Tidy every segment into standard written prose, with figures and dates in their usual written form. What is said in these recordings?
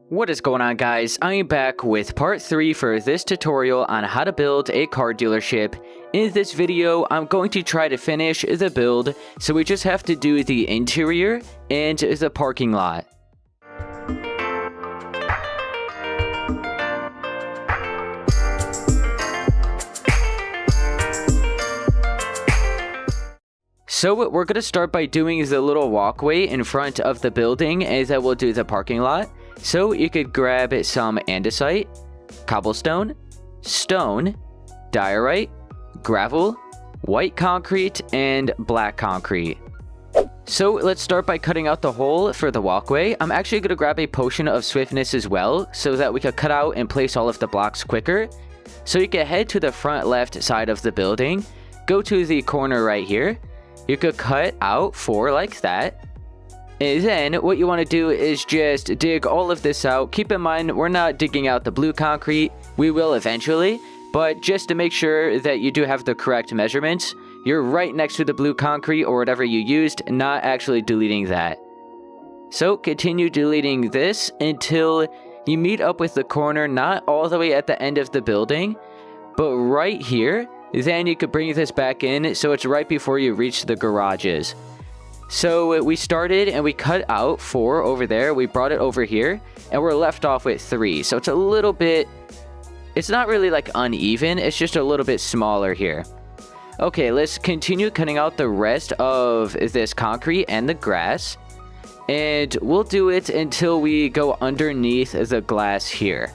What is going on, guys? I am back with part 3 for this tutorial on how to build a car dealership. In this video, I'm going to try to finish the build, so we just have to do the interior and the parking lot. So we're going to start by doing the little walkway in front of the building, and then we'll do the parking lot. So you could grab some andesite, cobblestone, stone, diorite, gravel, white concrete, and black concrete. So let's start by cutting out the hole for the walkway. I'm actually going to grab a potion of swiftness as well, so that we could cut out and place all of the blocks quicker. So you can head to the front left side of the building, go to the corner right here. You could cut out 4 like that. And then what you want to do is just dig all of this out. Keep in mind, we're not digging out the blue concrete. We will eventually, but just to make sure that you do have the correct measurements, you're right next to the blue concrete or whatever you used, not actually deleting that. So continue deleting this until you meet up with the corner, not all the way at the end of the building, but right here. Then you could bring this back in, so it's right before you reach the garages. So we started and we cut out 4 over there. We brought it over here and we're left off with 3. So it's a little bit, it's not really like uneven. It's just a little bit smaller here. Okay, let's continue cutting out the rest of this concrete and the grass. And we'll do it until we go underneath the glass here.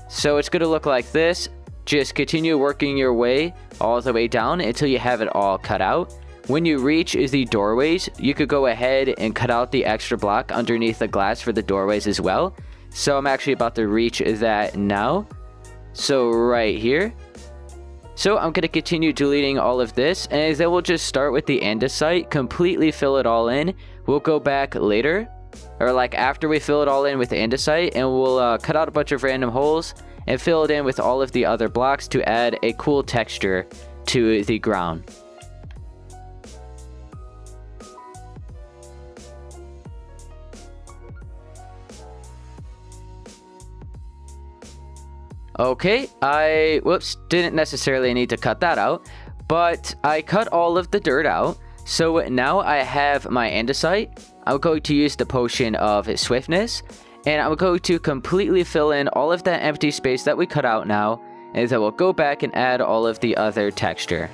So it's going to look like this. Just continue working your way all the way down until you have it all cut out. When you reach the doorways, you could go ahead and cut out the extra block underneath the glass for the doorways as well. So I'm actually about to reach that now. So right here. So I'm going to continue deleting all of this, and then we'll just start with the andesite, completely fill it all in. We'll go back later, or like after we fill it all in with andesite, and we'll cut out a bunch of random holes and fill it in with all of the other blocks to add a cool texture to the ground. Okay, I didn't necessarily need to cut that out, but I cut all of the dirt out. So now I have my andesite. I'm going to use the potion of swiftness, and I'm going to completely fill in all of that empty space that we cut out now, and then we'll go back and add all of the other texture.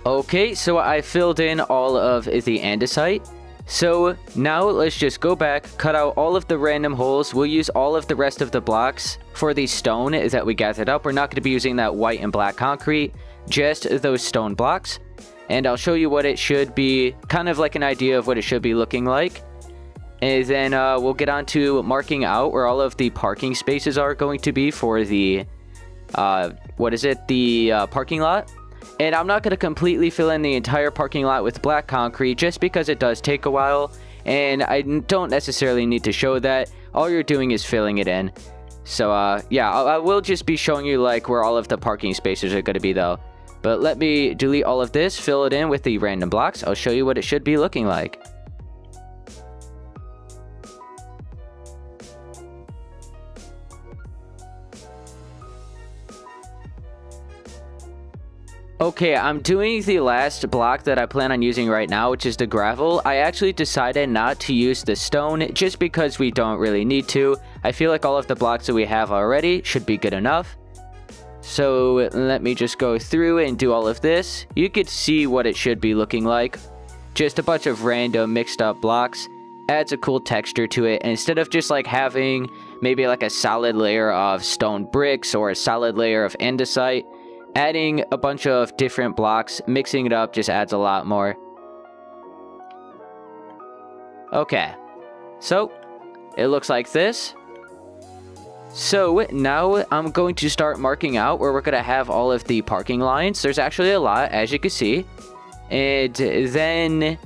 Okay, so I filled in all of the andesite. So now let's just go back, cut out all of the random holes. We'll use all of the rest of the blocks for the stone that we gathered up. We're not going to be using that white and black concrete, just those stone blocks. And I'll show you what it should be, kind of like an idea of what it should be looking like. And then we'll get on to marking out where all of the parking spaces are going to be for the, parking lot. And I'm not going to completely fill in the entire parking lot with black concrete just because it does take a while. And I don't necessarily need to show that. All you're doing is filling it in. So, yeah, I will just be showing you like where all of the parking spaces are going to be though. But let me delete all of this, fill it in with the random blocks. I'll show you what it should be looking like. Okay, I'm doing the last block that I plan on using right now, which is the gravel. I actually decided not to use the stone just because we don't really need to. I feel like all of the blocks that we have already should be good enough. So let me just go through and do all of this. You could see what it should be looking like. Just a bunch of random mixed up blocks. Adds a cool texture to it. And instead of just like having maybe like a solid layer of stone bricks or a solid layer of andesite, adding a bunch of different blocks, mixing it up just adds a lot more. Okay, so it looks like this. So now I'm going to start marking out where we're going to have all of the parking lines. There's actually a lot, as you can see. And then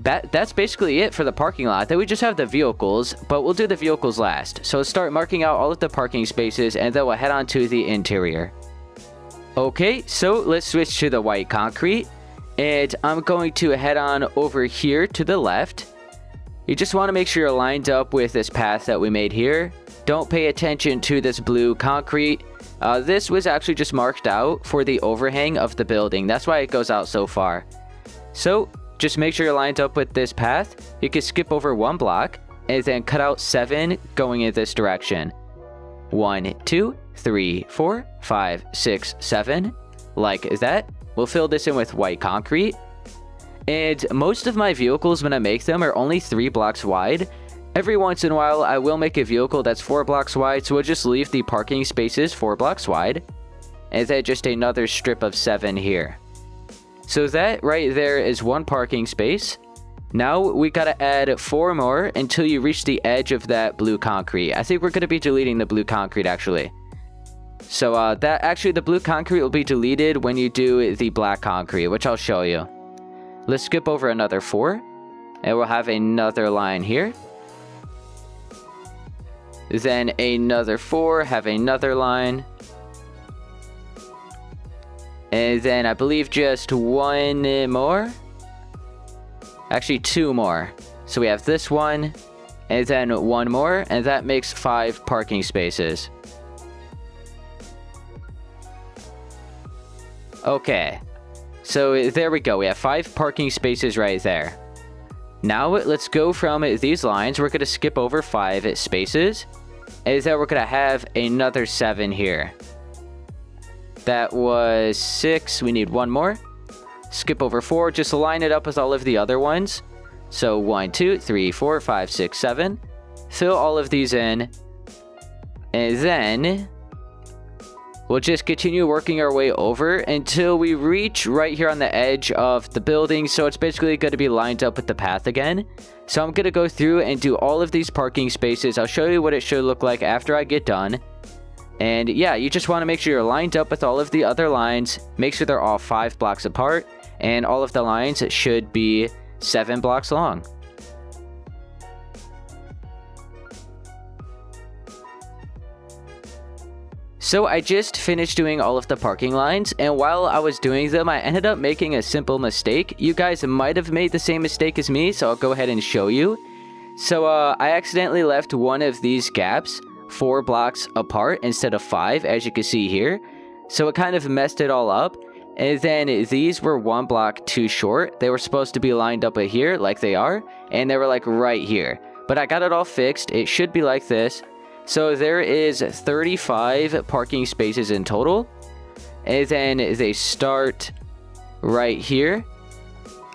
that's basically it for the parking lot. Then we just have the vehicles, but we'll do the vehicles last. So let's start marking out all of the parking spaces, and then we'll head on to the interior. Okay, so let's switch to the white concrete. And I'm going to head on over here to the left. You just want to make sure you're lined up with this path that we made here. Don't pay attention to this blue concrete. This was actually just marked out for the overhang of the building. That's why it goes out so far. So just make sure you're lined up with this path. You can skip over 1 block and then cut out 7 going in this direction. 1, 2, 3, 4, 5, 6, 7. Like that. We'll fill this in with white concrete. And most of my vehicles, when I make them, are only 3 blocks wide. Every once in a while, I will make a vehicle that's 4 blocks wide, so we'll just leave the parking spaces 4 blocks wide. And then just another strip of 7 here. So that right there is 1 parking space. Now we gotta add 4 more until you reach the edge of that blue concrete. I think we're gonna be deleting the blue concrete actually. So the blue concrete will be deleted when you do the black concrete, which I'll show you. Let's skip over another 4, and we'll have another line here. Then another 4, have another line. And then I believe just 1 more. Actually 2 more. So we have this one, and then 1 more, and that makes 5 parking spaces. Okay, so there we go. We have 5 parking spaces right there. Now let's go from these lines. We're going to skip over 5 spaces. And then we're going to have another 7 here. That was 6. We need 1 more. Skip over 4. Just line it up with all of the other ones. So 1, 2, 3, 4, 5, 6, 7. Fill all of these in. And then we'll just continue working our way over until we reach right here on the edge of the building. So it's basically going to be lined up with the path again. So I'm going to go through and do all of these parking spaces. I'll show you what it should look like after I get done. And yeah, you just want to make sure you're lined up with all of the other lines. Make sure they're all 5 blocks apart. And all of the lines should be 7 blocks long. So I just finished doing all of the parking lines, and while I was doing them, I ended up making a simple mistake. You guys might have made the same mistake as me, so I'll go ahead and show you. So I accidentally left one of these gaps 4 blocks apart instead of 5, as you can see here. So it kind of messed it all up. And then these were 1 block too short. They were supposed to be lined up here like they are, and they were like right here. But I got it all fixed. It should be like this. So there is 35 parking spaces in total. And then they start right here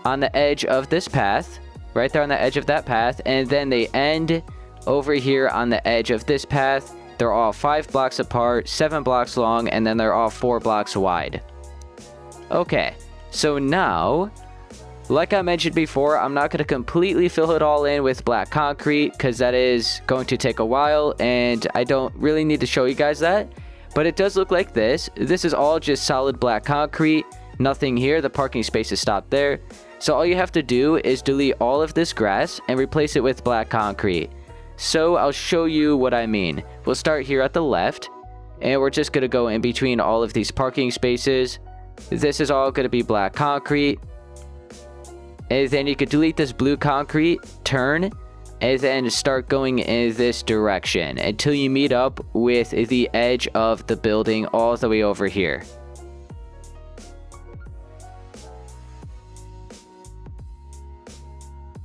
on the edge of this path. Right there on the edge of that path. And then they end over here on the edge of this path. They're all 5 blocks apart, 7 blocks long, and then they're all 4 blocks wide. Okay, so now, like I mentioned before, I'm not going to completely fill it all in with black concrete because that is going to take a while and I don't really need to show you guys that. But it does look like this. This is all just solid black concrete, nothing here. The parking space is stopped there. So all you have to do is delete all of this grass and replace it with black concrete. So I'll show you what I mean. We'll start here at the left and we're just going to go in between all of these parking spaces. This is all going to be black concrete. And then you could delete this blue concrete, turn, and then start going in this direction until you meet up with the edge of the building all the way over here.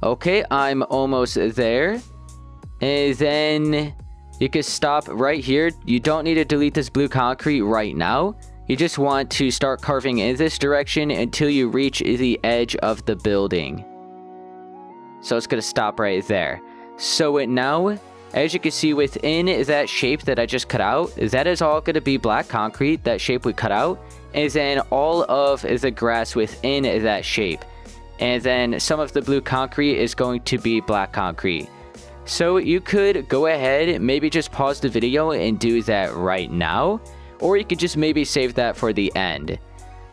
Okay, I'm almost there. And then you can stop right here. You don't need to delete this blue concrete right now. You just want to start carving in this direction until you reach the edge of the building. So it's going to stop right there. So now, as you can see within that shape that I just cut out, that is all going to be black concrete, that shape we cut out. And then all of the grass within that shape. And then some of the blue concrete is going to be black concrete. So you could go ahead, maybe just pause the video and do that right now. Or you could just maybe save that for the end.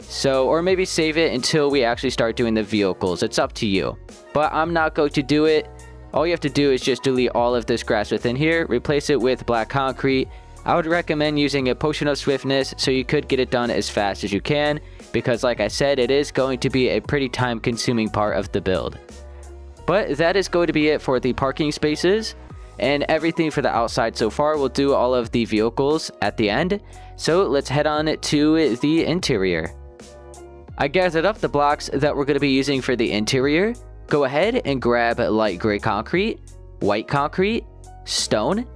So, or maybe save it until we actually start doing the vehicles. It's up to you. But I'm not going to do it. All you have to do is just delete all of this grass within here. Replace it with black concrete. I would recommend using a potion of swiftness so you could get it done as fast as you can, because like I said, it is going to be a pretty time consuming part of the build. But that is going to be it for the parking spaces and everything for the outside so far. We'll do all of the vehicles at the end. So let's head on to the interior. I gathered up the blocks that we're going to be using for the interior. Go ahead and grab light gray concrete, white concrete, stone,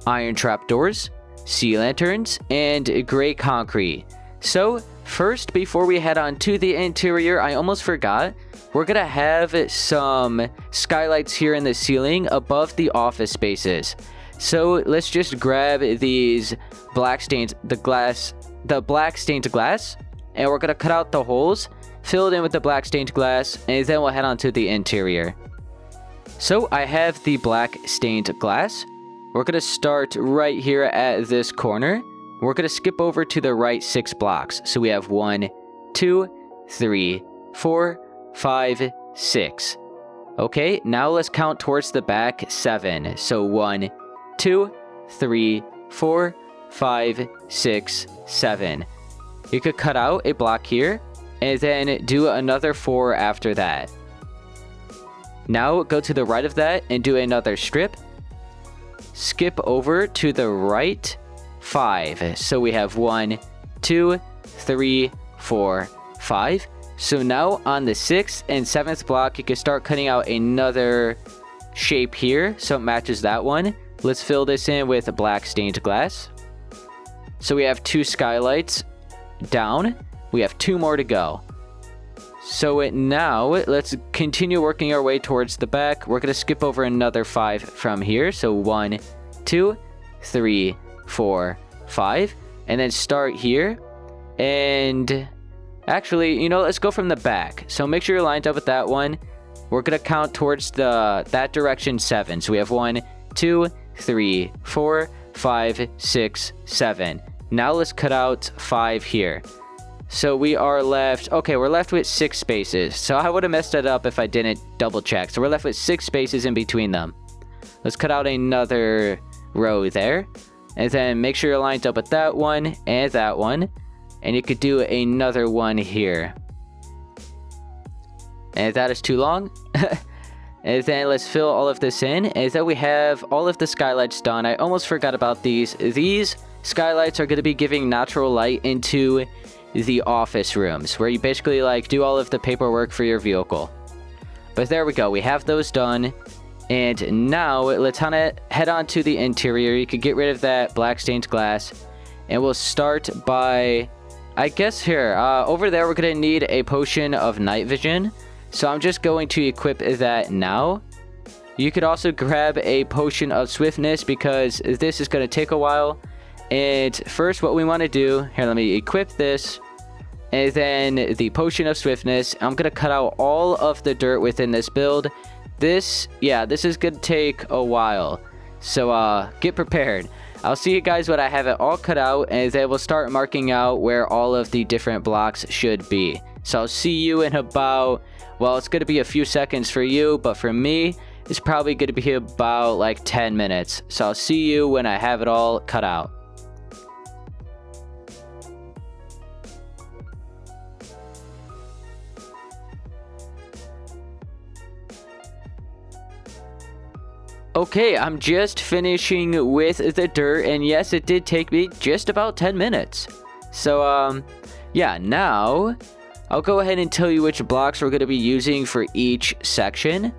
iron trapdoors, sea lanterns, and gray concrete. So first, before we head on to the interior, I almost forgot. We're going to have some skylights here in the ceiling above the office spaces. So let's just grab these black stained glass, and we're going to cut out the holes, fill it in with the black stained glass, and then we'll head on to the interior. So I have the black stained glass. We're going to start right here at this corner. We're going to skip over to the right 6 blocks. So we have 1, 2, 3, 4, 5, 6. Okay, now let's count towards the back 7. So 1, 2, 3, 4, 5, 6, 7. You could cut out a block here and then do another 4 after that. Now go to the right of that and do another strip. Skip over to the right 5. So we have 1, 2, 3, 4, 5. So now on the 6th and 7th block, you can start cutting out another shape here so it matches that one. Let's fill this in with black stained glass. So we have 2 skylights down. We have 2 more to go. So now let's continue working our way towards the back. We're going to skip over another 5 from here. So 1, 2, 3, 4, 5. And then start here. And actually, let's go from the back. So make sure you're lined up with that one. We're going to count towards that direction 7. So we have 1, 2, 3, 4, 5, 6, 7. Now let's cut out 5 here. So we are left, okay, we're left with 6 spaces. So I would have messed it up if I didn't double check. So we're left with 6 spaces in between them. Let's cut out another row there. And then make sure you're lined up with that one and that one. And you could do another one here. And that is too long. And then let's fill all of this in. And then we have all of the skylights done. I almost forgot about these. These skylights are going to be giving natural light into the office rooms, where you basically do all of the paperwork for your vehicle. But there we go. We have those done. And now let's head on to the interior. You could get rid of that black stained glass. And we'll start by, I guess here, over there we're going to need a potion of night vision. So I'm just going to equip that now. You could also grab a potion of swiftness because this is going to take a while. And first what we want to do, here, let me equip this. And then the potion of swiftness. I'm going to cut out all of the dirt within this build. This is going to take a while. So get prepared. I'll see you guys when I have it all cut out, and then we'll start marking out where all of the different blocks should be. So I'll see you in about, well, it's going to be a few seconds for you, but for me, it's probably going to be about 10 minutes. So I'll see you when I have it all cut out. Okay, I'm just finishing with the dirt, and yes, it did take me just about 10 minutes. So, yeah, now I'll go ahead and tell you which blocks we're going to be using for each section.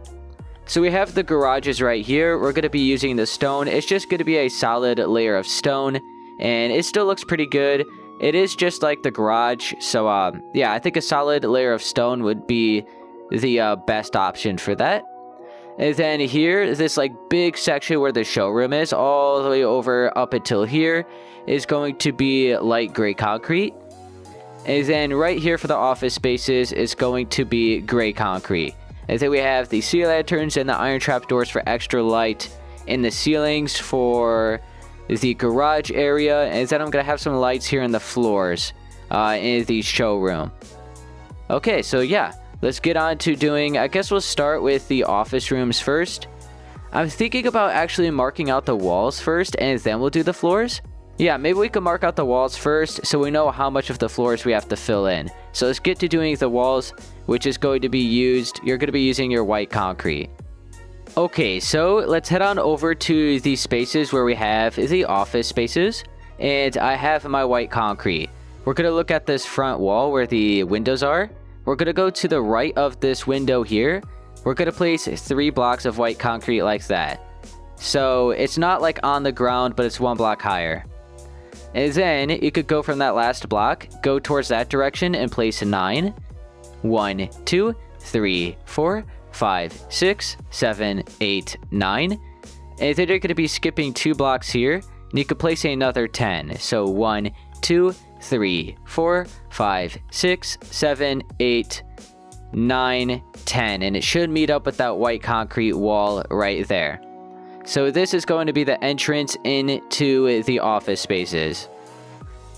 So we have the garages right here. We're going to be using the stone. It's just going to be a solid layer of stone, and it still looks pretty good. It is just like the garage, so, yeah, I think a solid layer of stone would be the best option for that. And then here, this big section where the showroom is, all the way over up until here, is going to be light gray concrete. And then right here for the office spaces is going to be gray concrete. And then we have the sea lanterns and the iron trapdoors for extra light in the ceilings for the garage area. And then I'm going to have some lights here in the floors in the showroom. Okay, so yeah. Let's get on to doing, I guess we'll start with the office rooms first. I'm thinking about actually marking out the walls first, and then we'll do the floors. Yeah, maybe we can mark out the walls first so we know how much of the floors we have to fill in. So let's get to doing the walls, which is going to be used. You're going to be using your white concrete. Okay, so let's head on over to the spaces where we have the office spaces. And I have my white concrete. We're going to look at this front wall where the windows are. We're going to go to the right of this window here. We're going to place 3 blocks of white concrete like that. So it's not like on the ground, but it's 1 block higher. And then you could go from that last block, go towards that direction and place 9. 1, 2, 3, 4, 5, 6, 7, 8, 9. And then you're going to be skipping 2 blocks here. And you could place another 10. So 1, 2, 3, 4, 5, 6, 7, 8, 9, 10. And it should meet up with that white concrete wall right there. So this is going to be the entrance into the office spaces.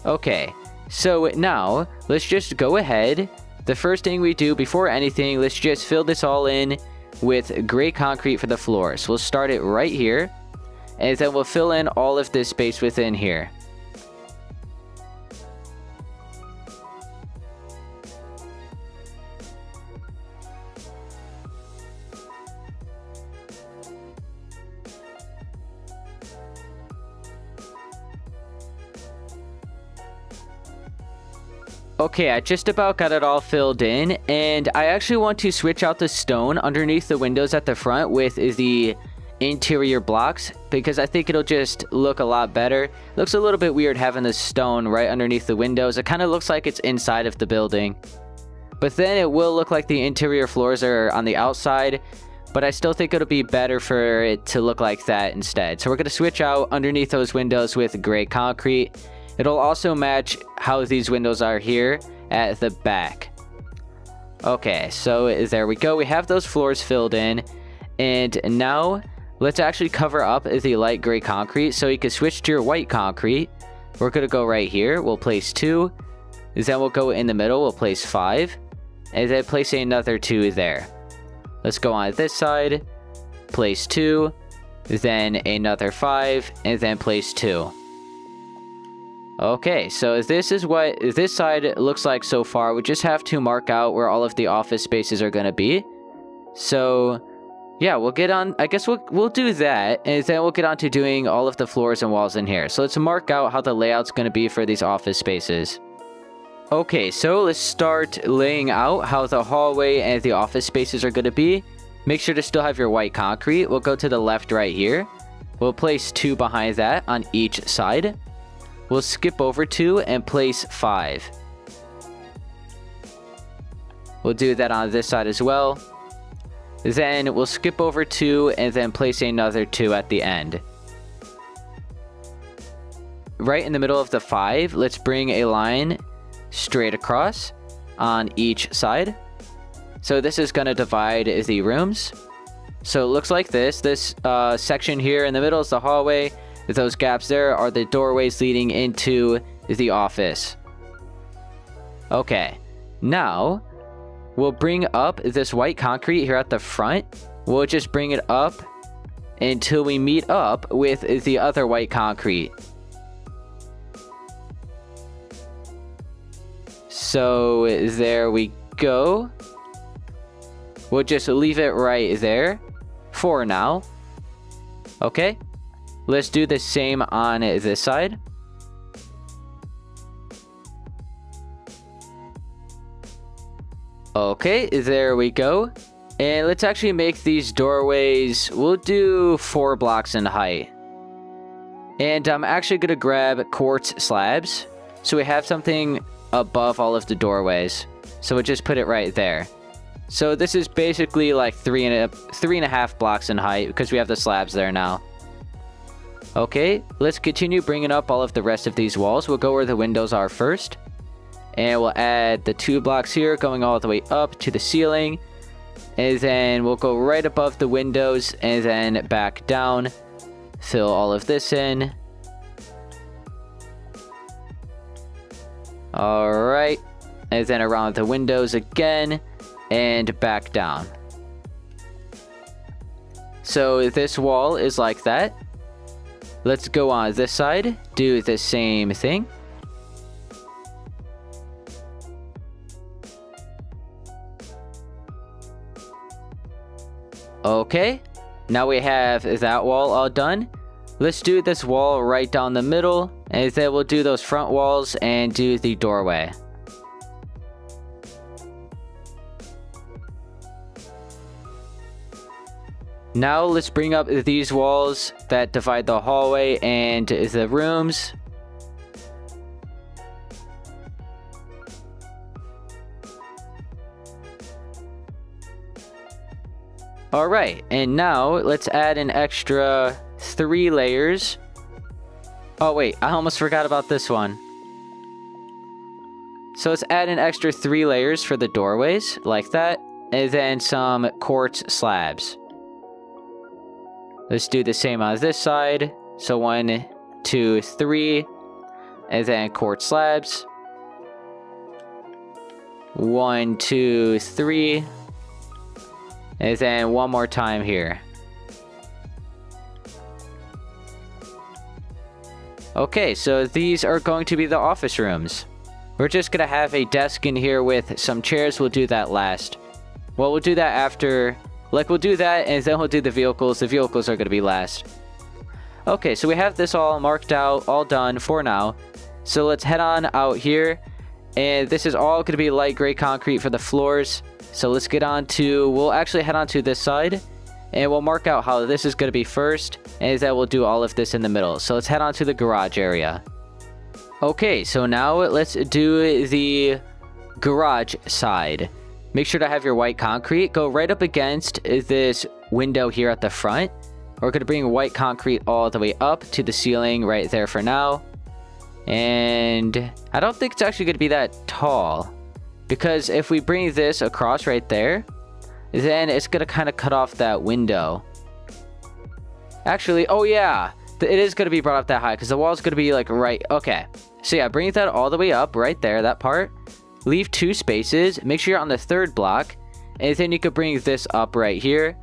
Okay, so now let's just go ahead. The first thing we do before anything, let's just fill this all in with gray concrete for the floors. We'll start it right here, and then we'll fill in all of this space within here. Okay, I just about got it all filled in, and I actually want to switch out the stone underneath the windows at the front with the interior blocks, because I think it'll just look a lot better. It looks a little bit weird having the stone right underneath the windows. It kind of looks like it's inside of the building. But then it will look like the interior floors are on the outside, but I still think it'll be better for it to look like that instead. So we're going to switch out underneath those windows with gray concrete. It'll also match how these windows are here at the back. Okay, so there we go. We have those floors filled in. And now let's actually cover up the light gray concrete. So you can switch to your white concrete. We're going to go right here. We'll place 2. Then we'll go in the middle. We'll place 5. And then place another 2 there. Let's go on this side. Place 2. Then another 5. And then place 2. Okay, so this is what this side looks like so far. We just have to mark out where all of the office spaces are going to be. So, yeah, we'll get on. I guess we'll do that, and then we'll get on to doing all of the floors and walls in here. So let's mark out how the layout's going to be for these office spaces. Okay, so let's start laying out how the hallway and the office spaces are going to be. Make sure to still have your white concrete. We'll go to the left right here. We'll place 2 behind that on each side. We'll skip over 2 and place 5. We'll do that on this side as well. Then we'll skip over 2 and then place another 2 at the end. Right in the middle of the 5, let's bring a line straight across on each side. So this is going to divide the rooms. So it looks like this. This section here in the middle is the hallway. Those gaps there are the doorways leading into the office. Okay, now we'll bring up this white concrete here at the front. We'll just bring it up until we meet up with the other white concrete. So there we go. We'll just leave it right there for now. Okay. Let's do the same on this side. Okay, there we go. And let's actually make these doorways, we'll do 4 blocks in height. And I'm actually going to grab quartz slabs, so we have something above all of the doorways. So we'll just put it right there. So this is basically like 3.5 blocks in height, because we have the slabs there now. Okay, let's continue bringing up all of the rest of these walls. We'll go where the windows are first. And we'll add the 2 blocks here going all the way up to the ceiling. And then we'll go right above the windows and then back down. Fill all of this in. Alright. And then around the windows again. And back down. So this wall is like that. let's go on this side, do the same thing. Okay, now we have that wall all done. Let's do this wall right down the middle, and then we'll do those front walls and do the doorway. Now let's bring up these walls that divide the hallway and the rooms. Alright, and now let's add an extra 3 layers. Oh wait, I almost forgot about this one. So let's add an extra 3 layers for the doorways, like that, and then some quartz slabs. Let's do the same on this side. So 1, 2, 3, and then quartz slabs. 1, 2, 3. And then one more time here. Okay, so these are going to be the office rooms. We're just going to have a desk in here with some chairs. We'll do that last. Well, we'll do that after. Like, we'll do that, and then we'll do the vehicles. The vehicles are going to be last. Okay, so we have this all marked out, all done for now. So let's head on out here. And this is all going to be light gray concrete for the floors. So let's get on to, we'll actually head on to this side. And we'll mark out how this is going to be first. And then we'll do all of this in the middle. So let's head on to the garage area. Okay, so now let's do the garage side. Make sure to have your white concrete go right up against this window here at the front. We're going to bring white concrete all the way up to the ceiling right there for now. And I don't think it's actually going to be that tall. Because if we bring this across right there, then it's going to kind of cut off that window. Actually, oh yeah, it is going to be brought up that high because the wall is going to be like right. Okay, so yeah, bring that all the way up right there, that part. Leave 2 spaces. Make sure you're on the 3rd block. And then you could bring this up right here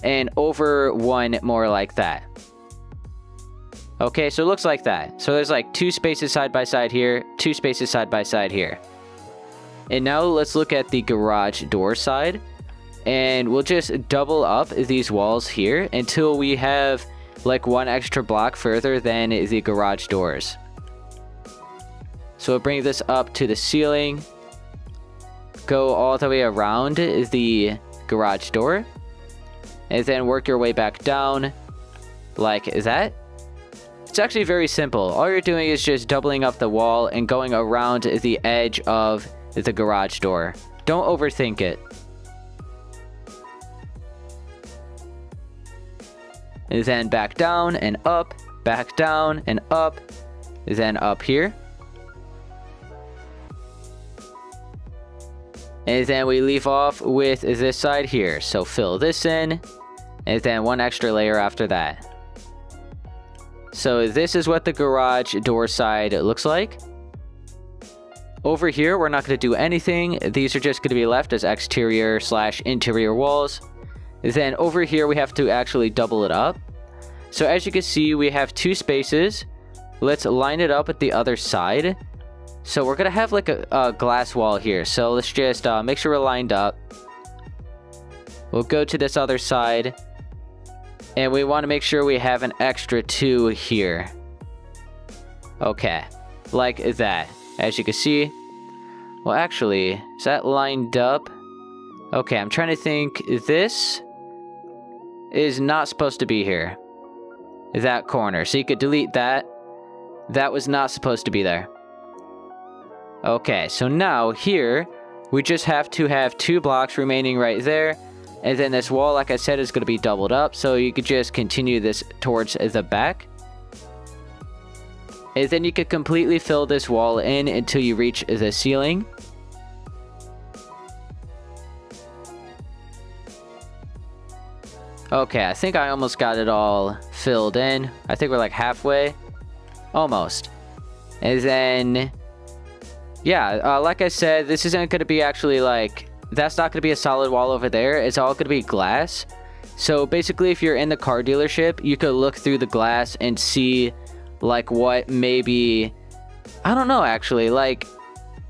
and over 1 more like that. Okay, so it looks like that. So there's like 2 spaces side by side here, 2 spaces side by side here. And now let's look at the garage door side. And we'll just double up these walls here until we have like 1 extra block further than the garage doors. So we'll bring this up to the ceiling. Go all the way around the garage door. And then work your way back down like that. It's actually very simple. All you're doing is just doubling up the wall and going around the edge of the garage door. Don't overthink it. And then back down and up, back down and up, then up here. And then we leave off with this side here. So fill this in, and then 1 extra layer after that. So this is what the garage door side looks like. Over here, we're not going to do anything. These are just going to be left as exterior/interior walls. Then over here, we have to actually double it up. So as you can see, we have 2 spaces. Let's line it up at the other side. So we're going to have like a glass wall here. So let's just make sure we're lined up. We'll go to this other side. And we want to make sure we have an extra 2 here. Okay, like that. As you can see. Well, actually, is that lined up? Okay, I'm trying to think. This is not supposed to be here. That corner. So you could delete that. That was not supposed to be there. Okay, so now here, we just have to have 2 blocks remaining right there. And then this wall, like I said, is going to be doubled up. So you could just continue this towards the back. And then you could completely fill this wall in until you reach the ceiling. Okay, I think I almost got it all filled in. I think we're like halfway. Almost. And then, yeah, like I said, this isn't going to be actually like, that's not going to be a solid wall over there. It's all going to be glass. So basically, if you're in the car dealership, you could look through the glass and see like what maybe, I don't know actually, like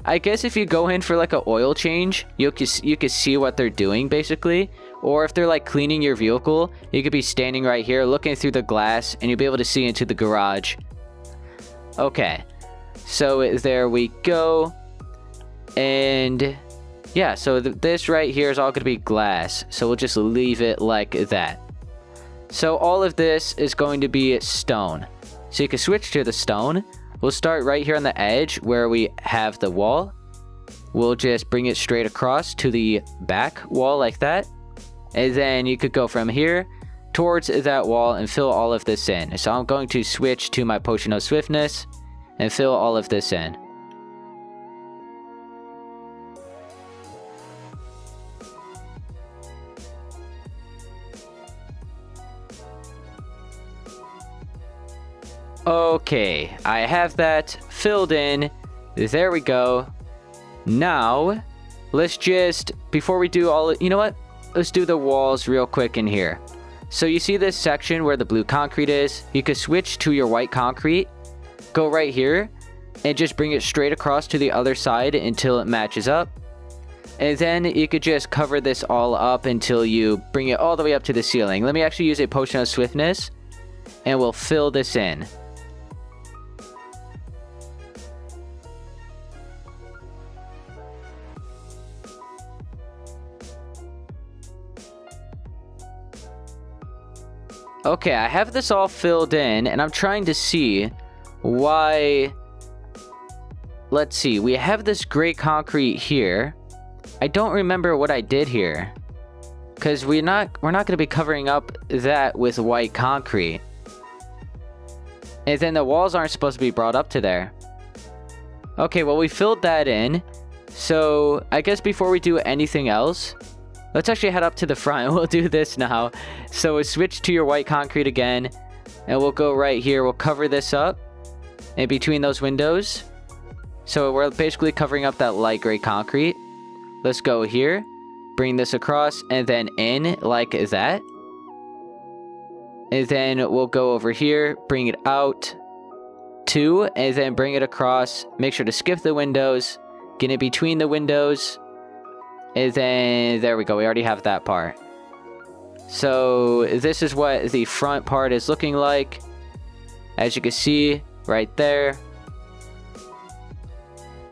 I guess if you go in for like an oil change, you could see what they're doing basically. Or if they're like cleaning your vehicle, you could be standing right here looking through the glass and you'll be able to see into the garage. Okay, so there we go. And yeah, so this right here is all going to be glass. So we'll just leave it like that. So all of this is going to be stone. So you can switch to the stone. We'll start right here on the edge where we have the wall. We'll just bring it straight across to the back wall like that. And then you could go from here towards that wall and fill all of this in. So I'm going to switch to my potion of swiftness and fill all of this in. Okay, I have that filled in. There we go. Now, let's just, before we do all, you know what? Let's do the walls real quick in here. So you see this section where the blue concrete is? You could switch to your white concrete, go right here, and just bring it straight across to the other side until it matches up. And then you could just cover this all up until you bring it all the way up to the ceiling. Let me actually use a potion of swiftness, and we'll fill this in. Okay, I have this all filled in, and I'm trying to see why. Let's see, we have this gray concrete here. I don't remember what I did here, because we're not going to be covering up that with white concrete. And then the walls aren't supposed to be brought up to there. Okay, well, we filled that in. So I guess before we do anything else, let's actually head up to the front. We'll do this now. So we'll switch to your white concrete again. And we'll go right here. We'll cover this up in between those windows. So we're basically covering up that light gray concrete. Let's go here. Bring this across and then in like that. And then we'll go over here. Bring it out. 2. And then bring it across. Make sure to skip the windows. Get in between the windows. And then, there we go, we already have that part. So, this is what the front part is looking like. As you can see, right there.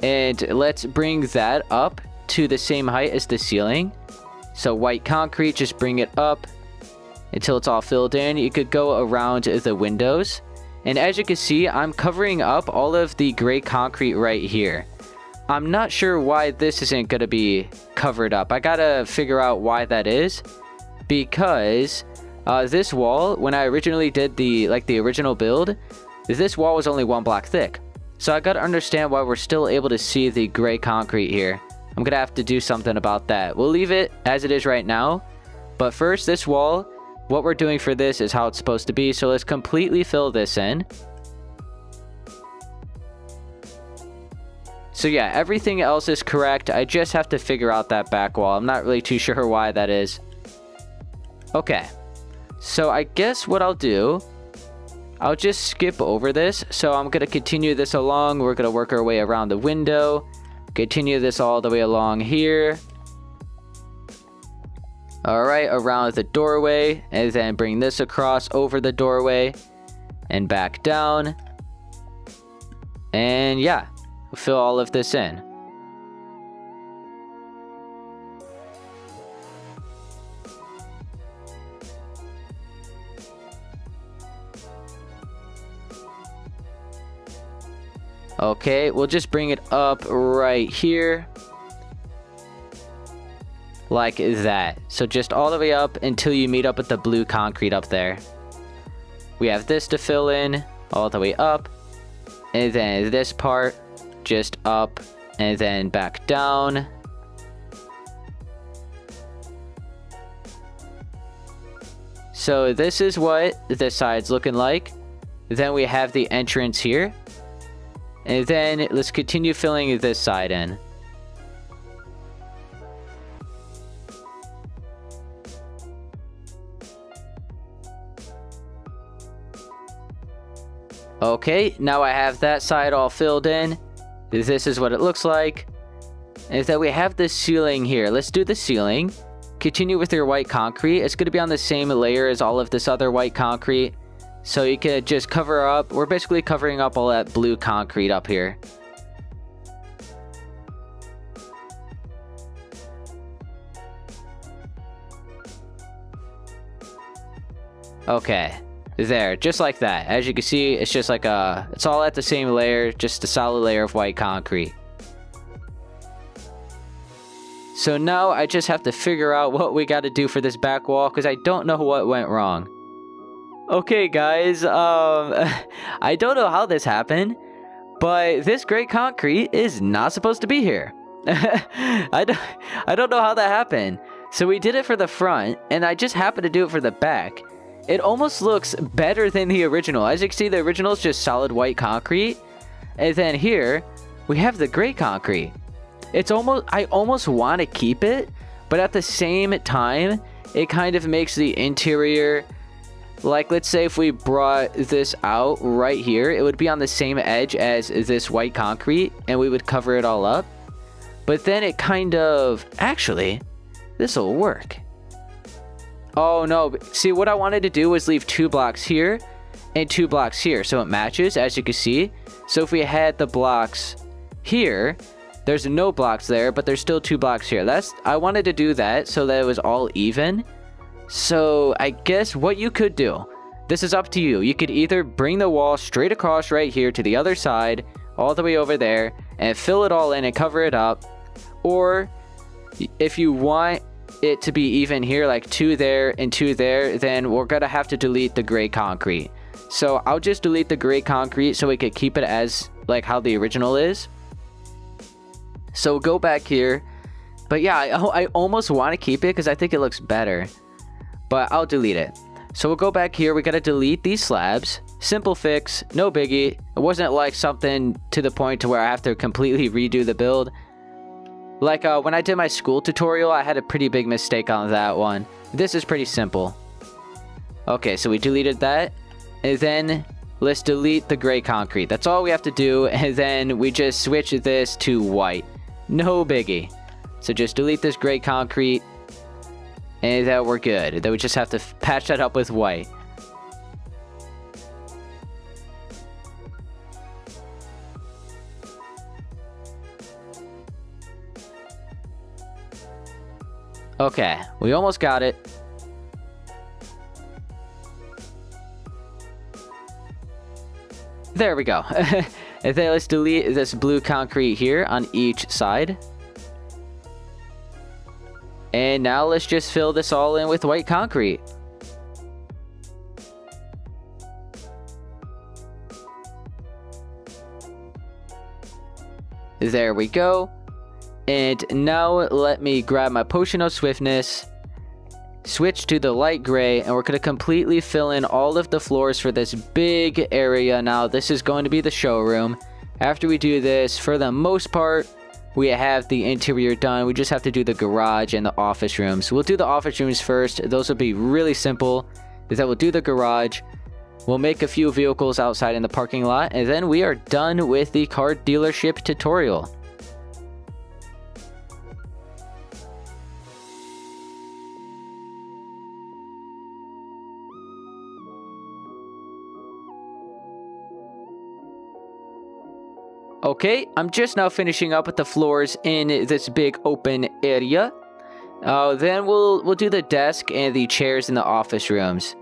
And let's bring that up to the same height as the ceiling. So, white concrete, just bring it up until it's all filled in. You could go around the windows. And as you can see, I'm covering up all of the gray concrete right here. I'm not sure why this isn't going to be covered up. I gotta figure out why that is. Because this wall, when I originally did the original build, this wall was only 1 block thick. So I gotta understand why we're still able to see the gray concrete here. I'm gonna have to do something about that. We'll leave it as it is right now. But first, this wall, what we're doing for this is how it's supposed to be. So let's completely fill this in. So yeah, everything else is correct. I just have to figure out that back wall. I'm not really too sure why that is. Okay. So I guess what I'll do, I'll just skip over this. So I'm going to continue this along. We're going to work our way around the window. Continue this all the way along here. Alright, around the doorway. And then bring this across over the doorway. And back down. And yeah. Fill all of this in. Okay, we'll just bring it up right here. Like that. So just all the way up until you meet up with the blue concrete up there. We have this to fill in all the way up. And then this part just up and then back down. So this is what this side's looking like. Then we have the entrance here. And then let's continue filling this side in. Okay, now I have that side all filled in. This is what it looks like. Is that we have this ceiling here. Let's do the ceiling. Continue with your white concrete. It's going to be on the same layer as all of this other white concrete. So you can just cover up. We're basically covering up all that blue concrete up here. Okay, there, just like that. As you can see, it's just like it's all at the same layer, just a solid layer of white concrete. So now I just have to figure out what we got to do for this back wall, because I don't know what went wrong. Okay, guys, I don't know how this happened, but this gray concrete is not supposed to be here. I don't know how that happened. So we did it for the front, and I just happened to do it for the back. It almost looks better than the original. As you can see, the original is just solid white concrete. And then here, we have the gray concrete. I almost want to keep it, but at the same time, it kind of makes the interior, like let's say if we brought this out right here, it would be on the same edge as this white concrete, and we would cover it all up. But then it kind of, actually, this will work. Oh no, see what I wanted to do was leave 2 blocks here and 2 blocks here, so it matches, as you can see. So if we had the blocks here, there's no blocks there, but there's still 2 blocks here. I wanted to do that so that it was all even. So I guess what you could do, this is up to you. You could either bring the wall straight across right here to the other side, all the way over there, and fill it all in and cover it up. Or if you want it to be even here, like 2 there and 2 there, then we're gonna have to delete the gray concrete. So I'll just delete the gray concrete so we could keep it as like how the original is. So we'll go back here, but yeah, I almost want to keep it because I think it looks better, but I'll delete it. So we'll go back here. We got to delete these slabs. Simple fix, no biggie. It wasn't like something to the point to where I have to completely redo the build. Like when I did my school tutorial, I had a pretty big mistake on that one. This is pretty simple. Okay, so we deleted that. And then let's delete the gray concrete. That's all we have to do. And then we just switch this to white. No biggie. So just delete this gray concrete. And then we're good. Then we just have to patch that up with white. Okay, we almost got it. There we go. And then let's delete this blue concrete here on each side. And now let's just fill this all in with white concrete. There we go. And now let me grab my potion of swiftness, switch to the light gray, and we're going to completely fill in all of the floors for this big area. Now this is going to be the showroom. After we do this, for the most part, we have the interior done. We just have to do the garage and the office rooms. We'll do the office rooms first. Those will be really simple. Is that we'll do the garage. We'll make a few vehicles outside in the parking lot, and then we are done with the car dealership tutorial. Okay, I'm just now finishing up with the floors in this big open area. Then we'll do the desk and the chairs in the office rooms.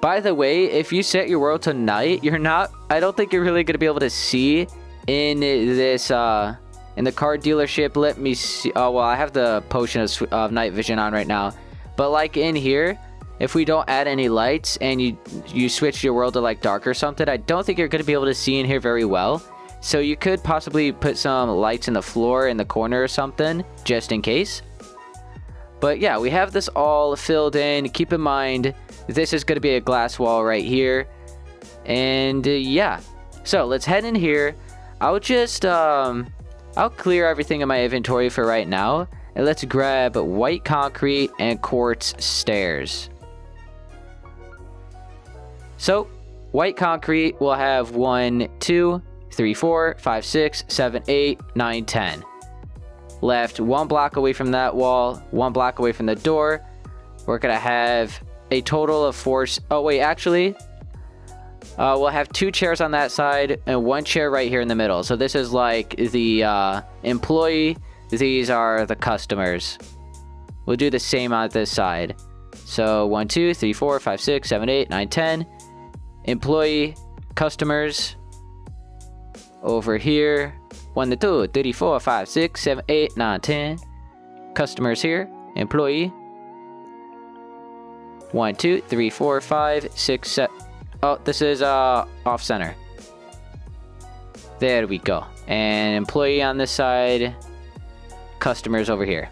By the way, if you set your world to night, I don't think you're really going to be able to see in this, in the car dealership. Let me see. Oh, well, I have the potion of night vision on right now. But like in here, if we don't add any lights and you switch your world to like dark or something, I don't think you're going to be able to see in here very well. So you could possibly put some lights in the floor in the corner or something, just in case. But yeah, we have this all filled in. Keep in mind, this is going to be a glass wall right here. And yeah, so let's head in here. I'll just, I'll clear everything in my inventory for right now. And let's grab white concrete and quartz stairs. So White concrete will have 1, 2, 3, 4, 5, 6, 7, 8, 9, 10. Left 1 block away from that wall, 1 block away from the door. We're gonna have a total of 4. Oh wait, actually, we'll have 2 chairs on that side and 1 chair right here in the middle. So this is like the employee. These are the customers. We'll do the same on this side. So 1, 2, 3, 4, 5, 6, 7, 8, 9, 10. Employee, customers. Over here. 1, 2, 3, 4, 5, 6, 7, 8, 9, 10. Customers here. Employee. 1, 2, 3, 4, 5, 6, 7. Oh, this is off center. There we go. And employee on this side. Customers over here.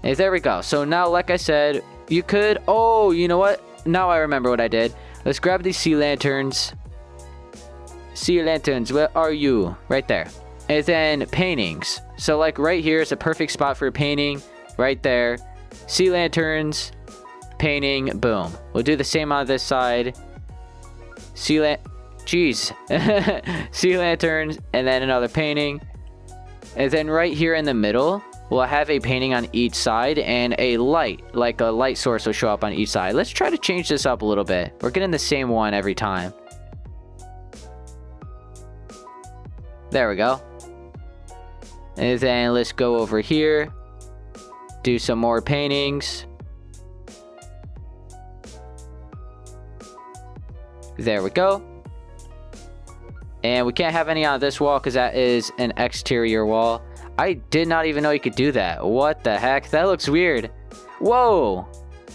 And there we go. So now, like I said, you could... Oh, you know what? Now I remember what I did. Let's grab these sea lanterns. Sea lanterns, where are you? Right there. And then paintings. So like right here is a perfect spot for a painting. Right there. Sea lanterns. Painting. Boom. We'll do the same on this side. Sea lanterns. And then another painting. And then right here in the middle, we'll have a painting on each side and a light, like a light source will show up on each side. Let's try to change this up a little bit. We're getting the same one every time. There we go. And then let's go over here. Do some more paintings. There we go. And we can't have any on this wall because that is an exterior wall. I did not even know you could do that. What the heck? That looks weird. Whoa.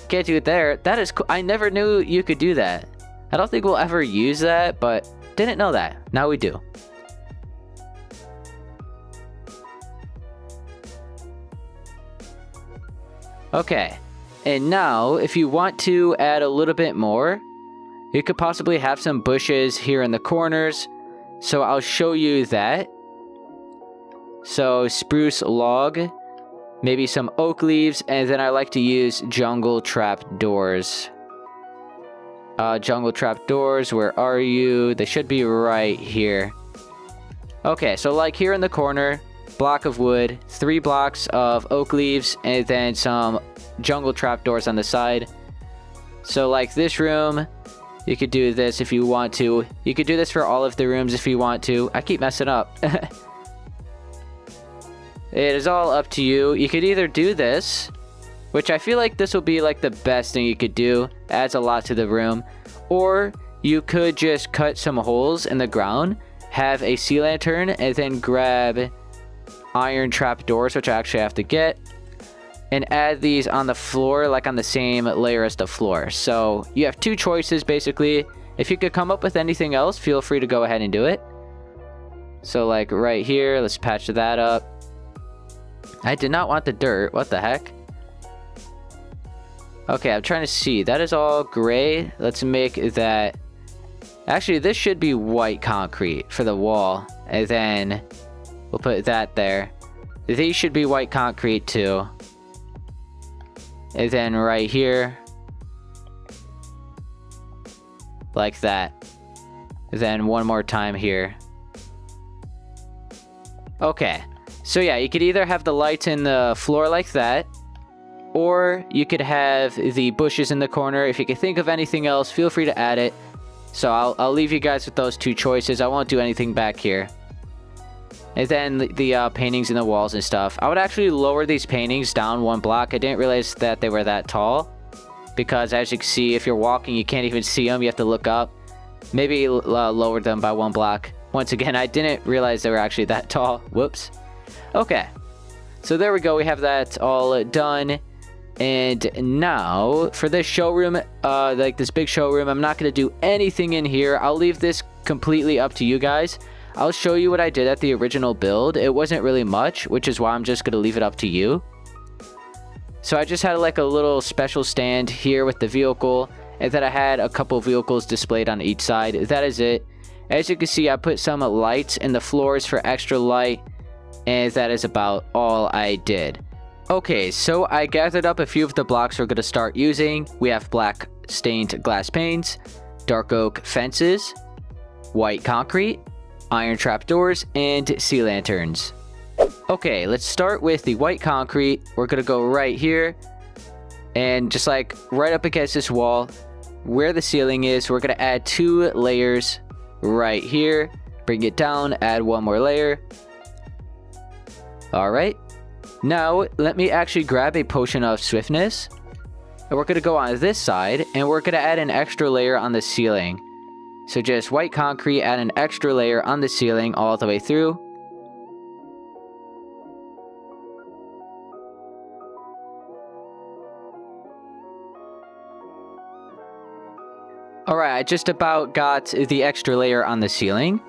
Can't do it there. That is cool. I never knew you could do that. I don't think we'll ever use that, but didn't know that. Now we do. Okay. And now, if you want to add a little bit more, you could possibly have some bushes here in the corners. So I'll show you that. So spruce log, maybe some oak leaves, and then I like to use jungle trap doors. Jungle trap doors, where are you? They should be right here. Okay, so like here in the corner, block of wood, 3 blocks of oak leaves, and then some jungle trap doors on the side. So like this room, you could do this if you want to. You could do this for all of the rooms if you want to. I keep messing up. It is all up to you. You could either do this, which I feel like this will be like the best thing you could do. Adds a lot to the room. Or you could just cut some holes in the ground, have a sea lantern, and then grab iron trap doors, which I actually have to get, and add these on the floor, like on the same layer as the floor. So you have 2 choices basically. If you could come up with anything else, feel free to go ahead and do it. So like right here, let's patch that up. I did not want the dirt. What the heck? Okay, I'm trying to see. That is all gray. Let's make that... Actually, this should be white concrete for the wall. And then we'll put that there. These should be white concrete too. And then right here. Like that. And then one more time here. Okay. So yeah, you could either have the lights in the floor like that, or you could have the bushes in the corner. If you can think of anything else, feel free to add it. So I'll leave you guys with those 2 choices. I won't do anything back here. And then the paintings in the walls and stuff. I would actually lower these paintings down 1 block. I didn't realize that they were that tall, because as you can see, if you're walking, you can't even see them. You have to look up. Maybe lower them by 1 block. Once again, I didn't realize they were actually that tall. Whoops. Okay, so there we go. We have that all done. And now for this showroom, like this big showroom, I'm not going to do anything in here. I'll leave this completely up to you guys. I'll show you what I did at the original build. It wasn't really much, which is why I'm just going to leave it up to you. So I just had like a little special stand here with the vehicle, and then I had a couple vehicles displayed on each side. That is it. As you can see, I put some lights in the floors for extra light. And that is about all I did. Okay, so I gathered up a few of the blocks we're going to start using. We have black stained glass panes, dark oak fences, white concrete, iron trapdoors, and sea lanterns. Okay, let's start with the white concrete. We're gonna go right here, and just like right up against this wall where the ceiling is, we're gonna add 2 layers right here. Bring it down, add 1 more layer. Alright, now let me actually grab a potion of swiftness, and we're gonna go on this side, and we're gonna add an extra layer on the ceiling. So just white concrete, add an extra layer on the ceiling all the way through. Alright, I just about got the extra layer on the ceiling.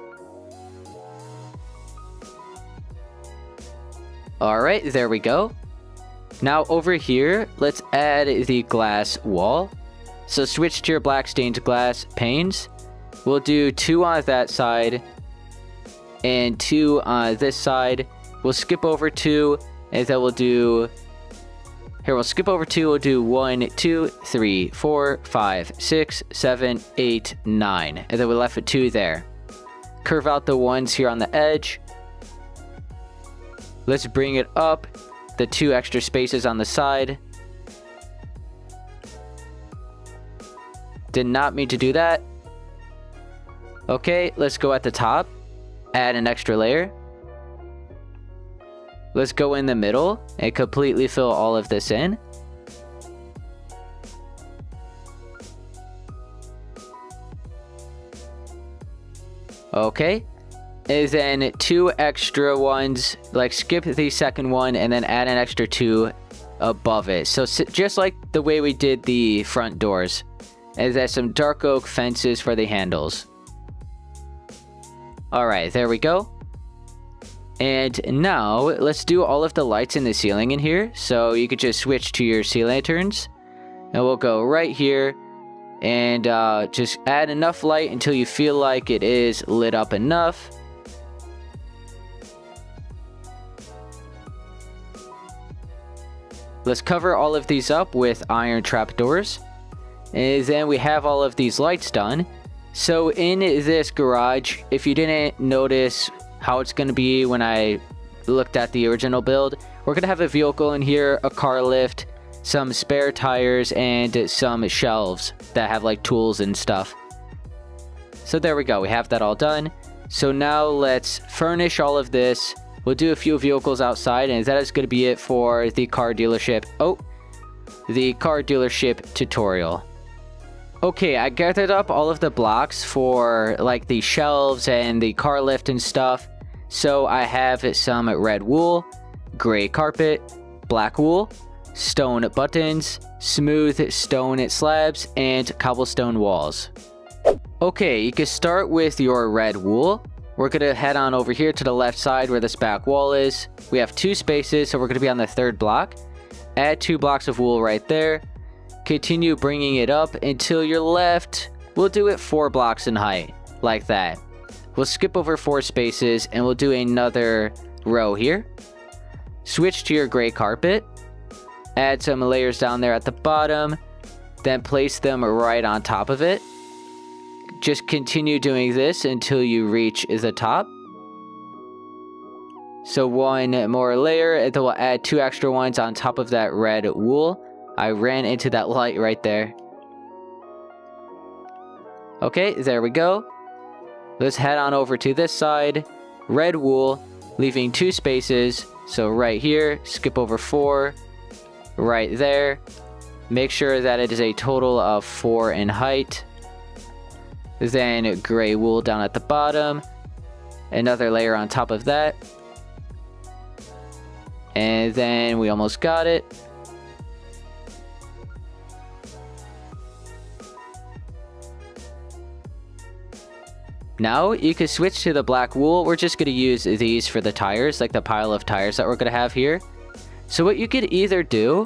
Alright, there we go. Now over here, let's add the glass wall. So switch to your black stained glass panes. We'll do 2 on that side and 2 on this side. We'll skip over 2, and then we'll do... Here, we'll skip over 2, we'll do 1, 2, 3, 4, 5, 6, 7, 8, 9. And then we're left with 2 there. Curve out the ones here on the edge. Let's bring it up. The 2 extra spaces on the side. Did not mean to do that. Okay, let's go at the top. Add an extra layer. Let's go in the middle and completely fill all of this in. Okay. And then 2 extra ones, like skip the second one and then add an extra 2 above it. So just like the way we did the front doors. And then some dark oak fences for the handles. Alright, there we go. And now, let's do all of the lights in the ceiling in here. So you could just switch to your sea lanterns. And we'll go right here. And just add enough light until you feel like it is lit up enough. Let's cover all of these up with iron trapdoors. And then we have all of these lights done. So in this garage, if you didn't notice how it's going to be when I looked at the original build, we're going to have a vehicle in here, a car lift, some spare tires, and some shelves that have like tools and stuff. So there we go, we have that all done. So now let's furnish all of this. We'll do a few vehicles outside, and that is going to be it for the car dealership. Oh, the car dealership tutorial. Okay, I gathered up all of the blocks for like the shelves and the car lift and stuff. So I have some red wool, gray carpet, black wool, stone buttons, smooth stone slabs, and cobblestone walls. Okay, you can start with your red wool. We're going to head on over here to the left side where this back wall is. We have 2 spaces, so we're going to be on the 3rd block. Add 2 blocks of wool right there. Continue bringing it up until you're left. We'll do it 4 blocks in height, like that. We'll skip over 4 spaces, and we'll do another row here. Switch to your gray carpet. Add some layers down there at the bottom. Then place them right on top of it. Just continue doing this until you reach the top. So 1 more layer, and then we'll add 2 extra ones on top of that red wool. I ran into that light right there. Okay, there we go. Let's head on over to this side. Red wool, leaving 2 spaces. So right here, skip over 4. Right there. Make sure that it is a total of 4 in height. Then gray wool down at the bottom. Another layer on top of that. And then we almost got it. Now you can switch to the black wool. We're just going to use these for the tires, like the pile of tires that we're going to have here. So what you could either do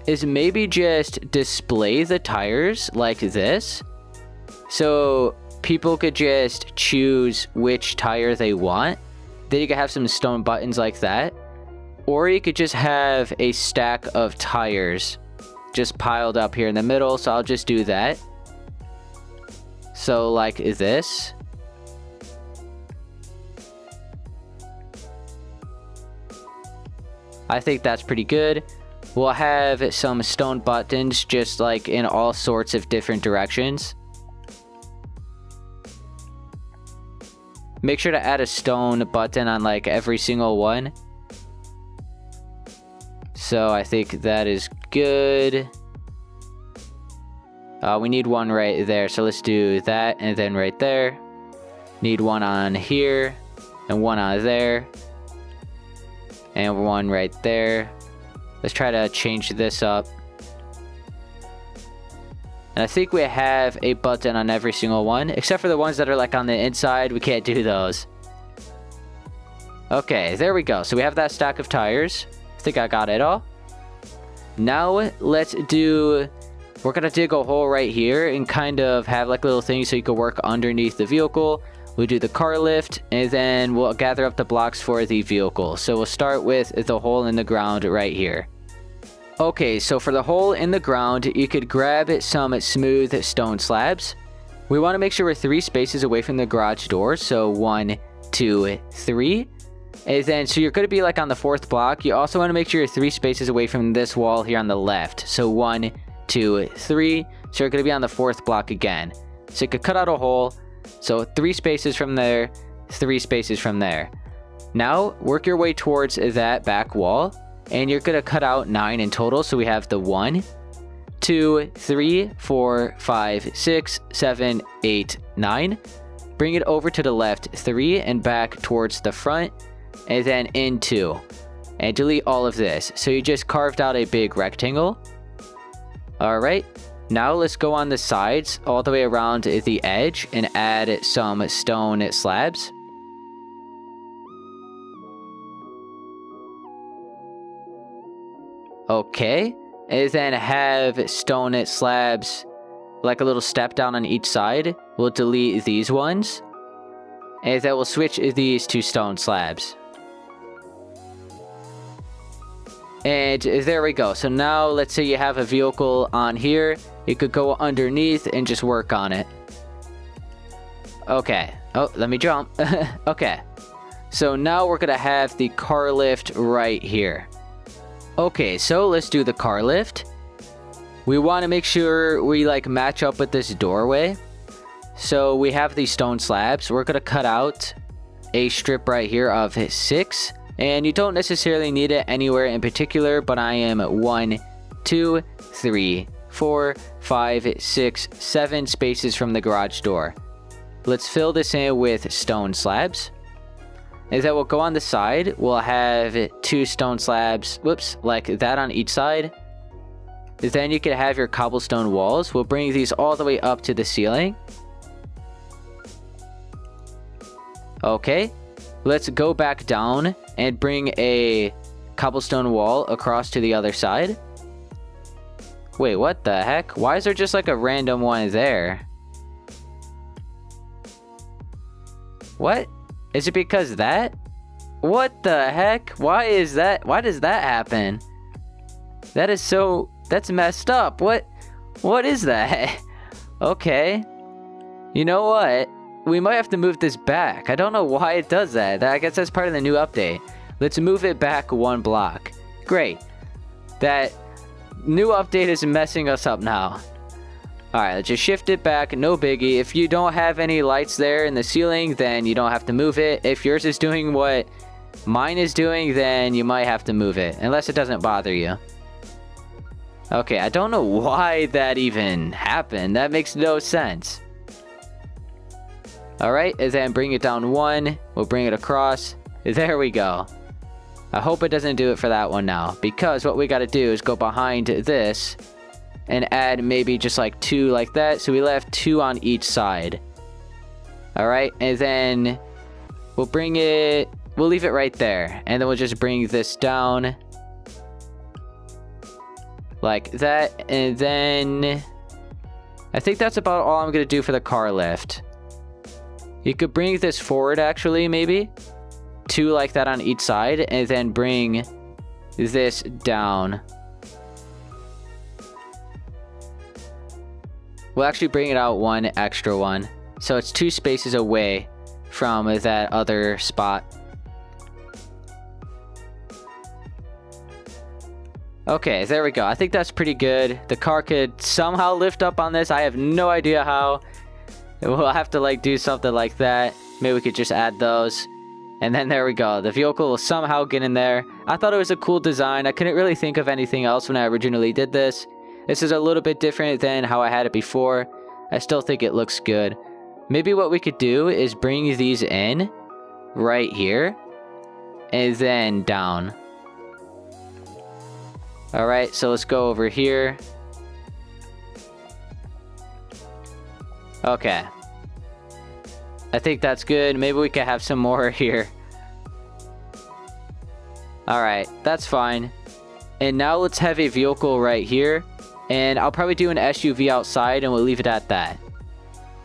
is maybe just display the tires like this. So people could just choose which tire they want. Then you could have some stone buttons like that. Or you could just have a stack of tires just piled up here in the middle. So I'll just do that. So like this. I think that's pretty good. We'll have some stone buttons just like in all sorts of different directions. Make sure to add a stone button on like every single one. So I think that is good. We need one right there. So let's do that and then right there. Need one on here and one on there. And one right there. Let's try to change this up. And I think we have a button on every single one, except for the ones that are like on the inside. We can't do those. Okay, there we go. So we have that stack of tires. I think I got it all. Now let's do... We're going to dig a hole right here and kind of have like little things so you can work underneath the vehicle. We'll do the car lift, and then we'll gather up the blocks for the vehicle. So we'll start with the hole in the ground right here. Okay, so for the hole in the ground, you could grab some smooth stone slabs. We want to make sure we're 3 spaces away from the garage door. So 1, 2, 3. And then, so you're going to be like on the 4th block. You also want to make sure you're 3 spaces away from this wall here on the left. So 1, 2, 3. So you're going to be on the 4th block again. So you could cut out a hole. So 3 spaces from there, 3 spaces from there. Now work your way towards that back wall, and you're gonna cut out 9 in total. So we have the 1, 2, 3, 4, 5, 6, 7, 8, 9. Bring it over to the left 3 and back towards the front, and then in 2. And delete all of this. So you just carved out a big rectangle. Alright. Now let's go on the sides all the way around the edge and add some stone slabs. Okay, and then have stone slabs like a little step down on each side. We'll delete these ones, and then we'll switch these to stone slabs. And there we go. So now let's say you have a vehicle on here. You could go underneath and just work on it. Okay. Oh, let me jump. Okay. So now we're going to have the car lift right here. Okay, so let's do the car lift. We want to make sure we like match up with this doorway. So we have these stone slabs. We're going to cut out a strip right here of 6. And you don't necessarily need it anywhere in particular, but I am 1, 2, 3, 4, 5, 6, 7 spaces from the garage door. Let's fill this in with stone slabs. And then we'll go on the side. We'll have 2 stone slabs, like that on each side. Then you can have your cobblestone walls. We'll bring these all the way up to the ceiling. Okay. Let's go back down and bring a cobblestone wall across to the other side. Wait, what the heck? Why is there just like a random one there? What? Is it because that? What the heck? Why is that? Why does that happen? That is so... That's messed up. What is that? Okay. You know what? We might have to move this back. I don't know why it does that. I guess that's part of the new update. Let's move it back 1 block. Great. That new update is messing us up now. Alright, let's just shift it back. No biggie. If you don't have any lights there in the ceiling, then you don't have to move it. If yours is doing what mine is doing, then you might have to move it. Unless it doesn't bother you. Okay, I don't know why that even happened. That makes no sense. Alright, and then bring it down 1. We'll bring it across. There we go. I hope it doesn't do it for that one now. Because what we got to do is go behind this and add maybe just like 2 like that. So we left 2 on each side. Alright, and then we'll bring it... We'll leave it right there. And then we'll just bring this down. Like that. And then... I think that's about all I'm going to do for the car lift. You could bring this forward, actually, maybe. 2 like that on each side. And then bring this down. We'll actually bring it out one extra one. So it's 2 spaces away from that other spot. Okay, there we go. I think that's pretty good. The car could somehow lift up on this. I have no idea how. We'll have to like do something like that. Maybe we could just add those. And then there we go. The vehicle will somehow get in there. I thought it was a cool design. I couldn't really think of anything else when I originally did this. This is a little bit different than how I had it before. I still think it looks good. Maybe what we could do is bring these in right here and then down. Alright, so let's go over here. Okay. I think that's good. Maybe we could have some more here. Alright, that's fine. And now let's have a vehicle right here. And I'll probably do an SUV outside and we'll leave it at that.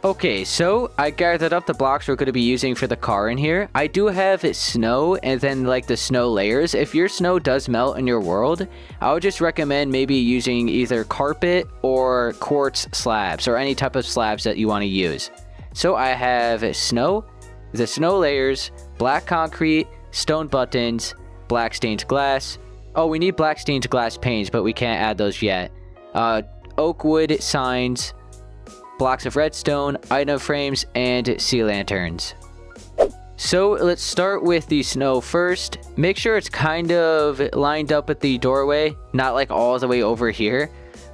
Okay, so I gathered up the blocks we're going to be using for the car in here. I do have snow and then like the snow layers. If your snow does melt in your world, I would just recommend maybe using either carpet or quartz slabs or any type of slabs that you want to use. So I have snow, the snow layers, black concrete, stone buttons, black stained glass. Oh, we need black stained glass panes, but we can't add those yet. Oak wood signs, blocks of redstone, item frames, and sea lanterns. So let's start with the snow first. Make sure it's kind of lined up at the doorway, not like all the way over here,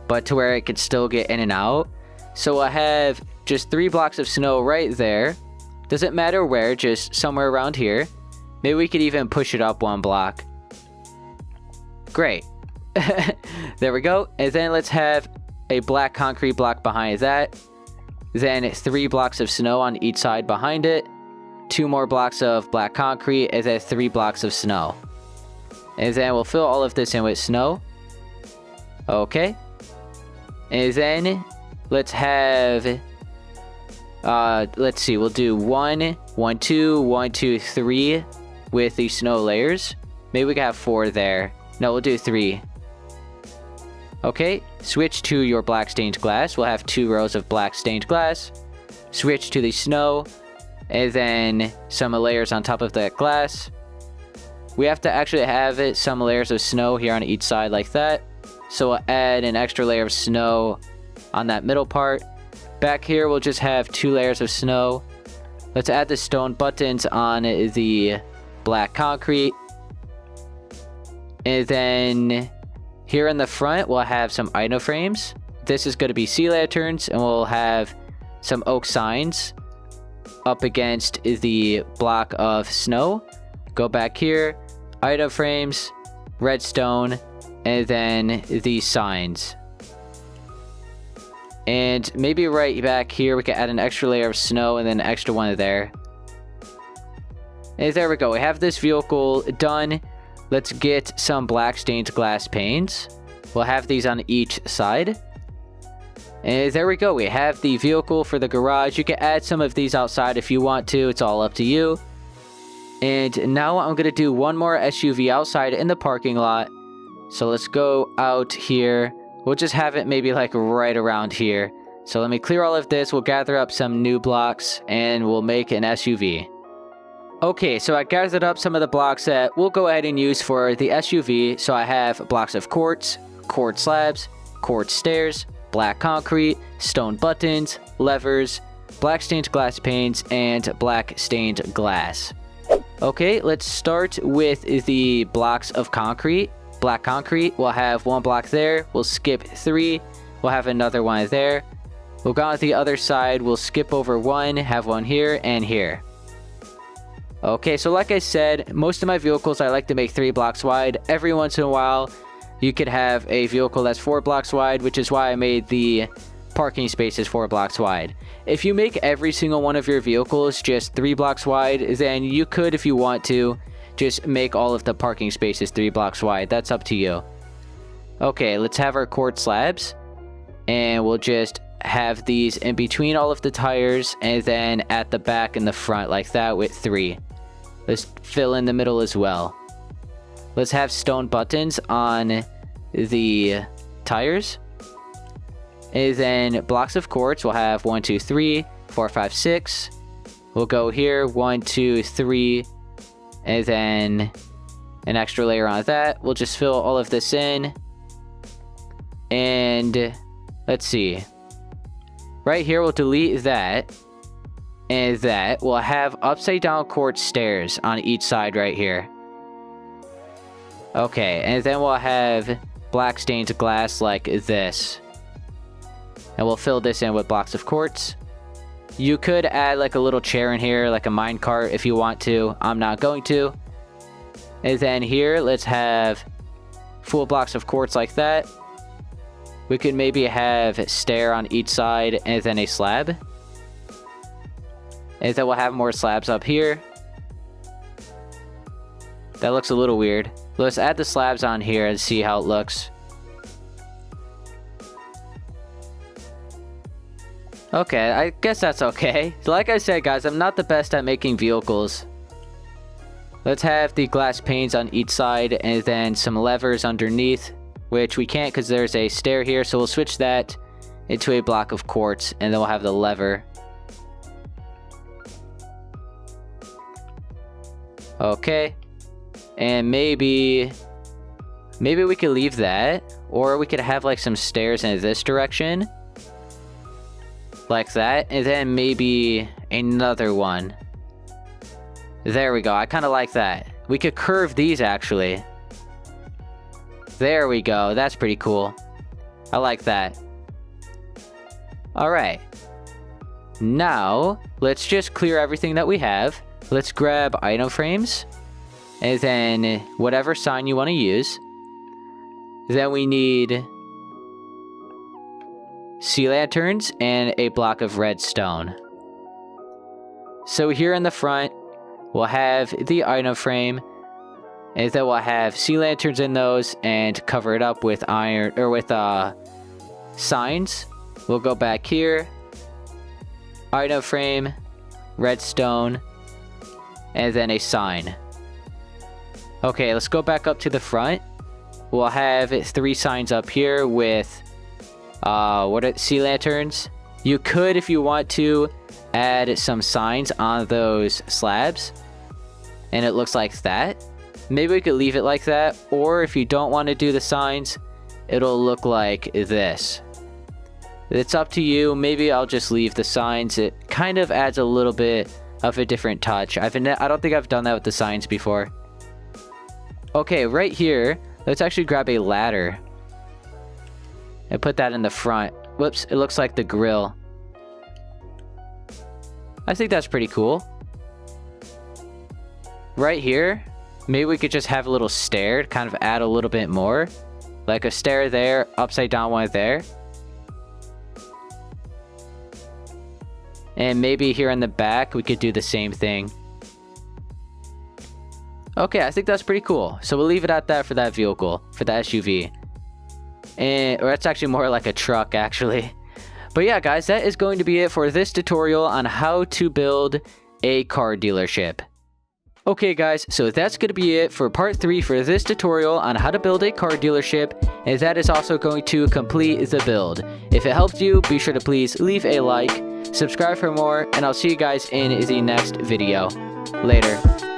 but to where it could still get in and out. So I have just 3 blocks of snow right there. Doesn't matter where, just somewhere around here. Maybe we could even push it up 1 block. Great. There we go. And then let's have a black concrete block behind that. Then 3 blocks of snow on each side behind it. 2 more blocks of black concrete, and then 3 blocks of snow. And then we'll fill all of this in with snow. Okay. And then let's have... let's see, we'll do 1, 1, 2, 1, 2, 3 with the snow layers. Maybe we can have 4 there. No, we'll do 3. Okay, switch to your black stained glass. We'll have 2 rows of black stained glass. Switch to the snow, and then some layers on top of that glass. We have to actually have some layers of snow here on each side like that. So we'll add an extra layer of snow on that middle part. Back here, we'll just have 2 layers of snow. Let's add the stone buttons on the black concrete. And then here in the front, we'll have some item frames. This is going to be sea lanterns, and we'll have some oak signs up against the block of snow. Go back here, item frames, redstone, and then these signs. And maybe right back here, we can add an extra layer of snow and then an extra one there. And there we go. We have this vehicle done. Let's get some black stained glass panes. We'll have these on each side. And there we go. We have the vehicle for the garage. You can add some of these outside if you want to. It's all up to you. And now I'm going to do one more SUV outside in the parking lot. So let's go out here. We'll just have it maybe like right around here. So let me clear all of this. We'll gather up some new blocks and we'll make an SUV. Okay, so I gathered up some of the blocks that we'll go ahead and use for the SUV. So I have blocks of quartz, quartz slabs, quartz stairs, black concrete, stone buttons, levers, black stained glass panes, and black stained glass. Okay, let's start with the blocks of concrete. Black concrete, we'll have 1 block there. We'll skip 3. We'll have another one there. We'll go on the other side. We'll skip over 1, have 1 here and here. Okay, so like I said, most of my vehicles I like to make 3 blocks wide. Every once in a while, you could have a vehicle that's 4 blocks wide, which is why I made the parking spaces 4 blocks wide. If you make every single one of your vehicles just 3 blocks wide, then you could, if you want to, just make all of the parking spaces 3 blocks wide. That's up to you. Okay, let's have our quartz slabs. And we'll just have these in between all of the tires, and then at the back and the front like that with 3. Let's fill in the middle as well. Let's have stone buttons on the tires. And then blocks of quartz, we'll have 1, 2, 3, 4, 5, 6. We'll go here, 1, 2, 3, and then an extra layer on that. We'll just fill all of this in. And let's see. Right here, we'll delete that. And that. We'll have upside down quartz stairs on each side right here. Okay, and then we'll have black stained glass like this. And we'll fill this in with blocks of quartz. You could add like a little chair in here, like a minecart if you want to. I'm not going to. And then here, let's have full blocks of quartz like that. We could maybe have a stair on each side and then a slab. And then we'll have more slabs up here. That looks a little weird. Let's add the slabs on here and see how it looks. Okay, I guess that's okay. So like I said, guys, I'm not the best at making vehicles. Let's have the glass panes on each side and then some levers underneath, which we can't because there's a stair here. So we'll switch that into a block of quartz and then we'll have the lever. Okay. And maybe we could leave that, or we could have like some stairs in this direction. Like that, and then maybe another one. There we go, I kind of like that. We could curve these actually. There we go, that's pretty cool. I like that. Alright. Now, let's just clear everything that we have. Let's grab item frames. And then whatever sign you want to use. Then we need sea lanterns and a block of redstone. So here in the front, we'll have the item frame, and then we'll have sea lanterns in those and cover it up with iron or with signs. We'll go back here, item frame, redstone, and then a sign. Okay, let's go back up to the front. We'll have 3 signs up here with sea lanterns. You could, if you want to, add some signs on those slabs, and it looks like that. Maybe we could leave it like that, or if you don't want to do the signs, it'll look like this. It's up to you. Maybe I'll just leave the signs. It kind of adds a little bit of a different touch. I don't think I've done that with the signs before. Okay, right here, let's actually grab a ladder and put that in the front. Whoops, it looks like the grill. I think that's pretty cool. Right here, maybe we could just have a little stair to kind of add a little bit more. Like a stair there, upside down one there. And maybe here in the back, we could do the same thing. Okay, I think that's pretty cool. So we'll leave it at that for that vehicle, for the SUV. Or it's actually more like a truck, actually. But yeah, guys, that is going to be it for this tutorial on how to build a car dealership. Okay, guys, so that's going to be it for part 3 for this tutorial on how to build a car dealership. And that is also going to complete the build. If it helped you, be sure to please leave a like, subscribe for more, and I'll see you guys in the next video. Later.